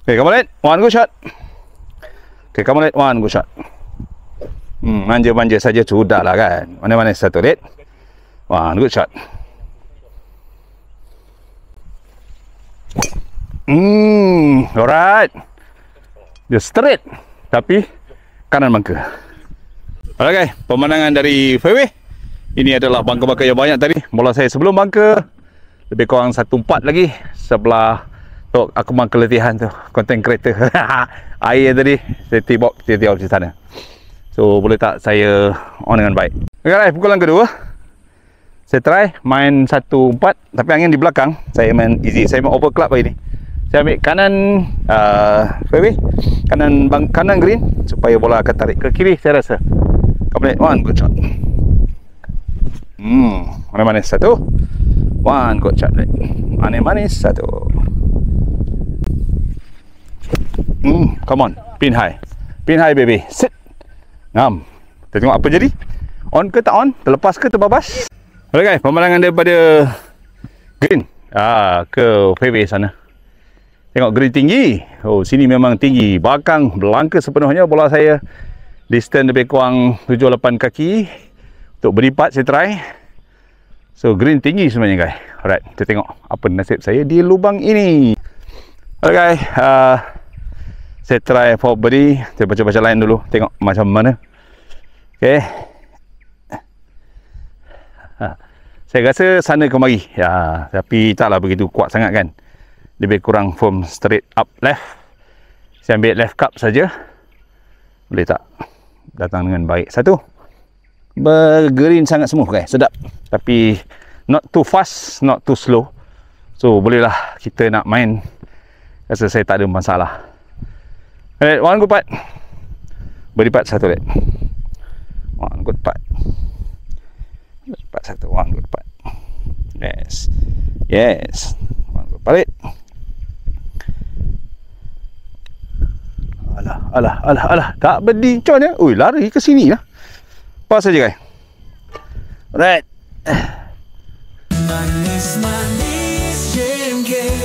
Okay, come on, let. One good shot. Okay, come on, let. One good shot. Manja-manja saja sudahlah kan. Mana-mana satu, let. One good shot. Alright. Dia straight tapi kanan bangka. Alright guys, pemandangan dari fairway. Ini adalah bangka-bangka yang banyak tadi. Bola saya sebelum bangka lebih kurang 1/4 lagi sebelah tu aku memang keletihan tu, content creator. Air tadi saya tibok tiap-tiap di sana. So boleh tak saya on dengan baik. Okay guys, pukulan kedua. Saya try main 1/4 tapi angin di belakang. Saya main easy, saya main over club hari ni. Saya ambil kanan fairway, kanan green supaya bola akan tarik ke kiri saya rasa. Complete one good shot. Manis-manis satu. One good shot. Manis-manis satu. Come on, pin high. Pin high baby. Sit. Ngam. Kita tengok apa jadi. On ke tak on? Terlepas ke terbabas? Alright guys, pemandangan daripada green ke fairway sana. Tengok green tinggi. Oh, sini memang tinggi. Belakang belangka sepenuhnya bola saya. Distance lebih kurang 7-8 kaki. Untuk beripat saya try. So green tinggi sebenarnya guys. Alright, kita tengok apa nasib saya di lubang ini. Alright guys, saya try for birdie. Saya baca-baca line dulu. Tengok macam mana. Okay. Saya rasa sana kemari. Ya, tapi taklah begitu kuat sangat kan. Lebih kurang from straight up left. Saya ambil left cup saja. Boleh tak? Datang dengan baik. Satu. Bergreen sangat smooth guys. Sedap. Tapi not too fast, not too slow. So bolehlah kita nak main. Rasa saya tak ada masalah. Alright, one good putt. Beripat satu let. One good putt. Beripat satu. One good putt. Yes. Yes. One good putt. Alah. Tak berdi. Macam mana? Ui, lari ke sini lah. Pas saja guys. Alright. Manis-manis jengkel.